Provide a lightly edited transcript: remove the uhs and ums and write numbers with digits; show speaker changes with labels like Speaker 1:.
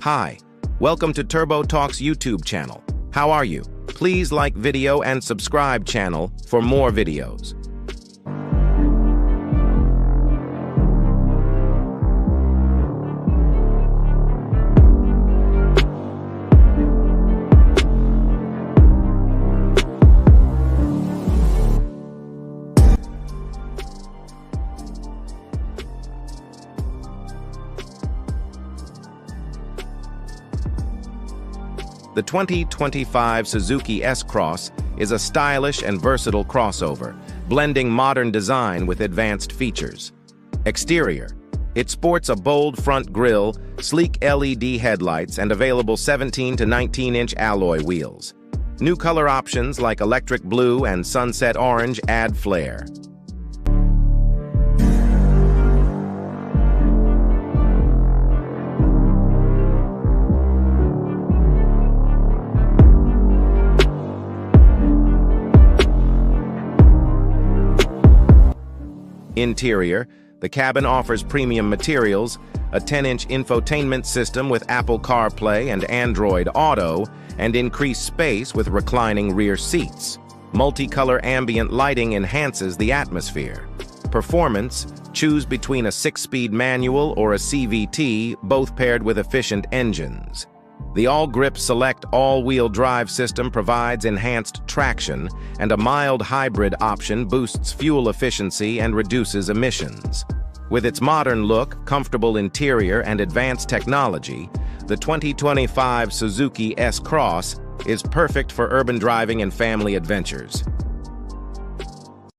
Speaker 1: Hi, welcome to Turbo Talks YouTube channel. How are you? Please like video and subscribe channel for more videos. The 2025 Suzuki S-Cross is a stylish and versatile crossover, blending modern design with advanced features. Exterior: it sports a bold front grille, sleek LED headlights, and available 17 to 19-inch alloy wheels. New color options like electric blue and sunset orange add flair. Interior: the cabin offers premium materials, a 10-inch infotainment system with Apple CarPlay and Android Auto, and increased space with reclining rear seats. Multicolor ambient lighting enhances the atmosphere. Performance: choose between a 6-speed manual or a CVT, both paired with efficient engines. The AllGrip Select all-wheel drive system provides enhanced traction, and a mild hybrid option boosts fuel efficiency and reduces emissions. With its modern look, comfortable interior, and advanced technology, the 2025 Suzuki S-Cross is perfect for urban driving and family adventures.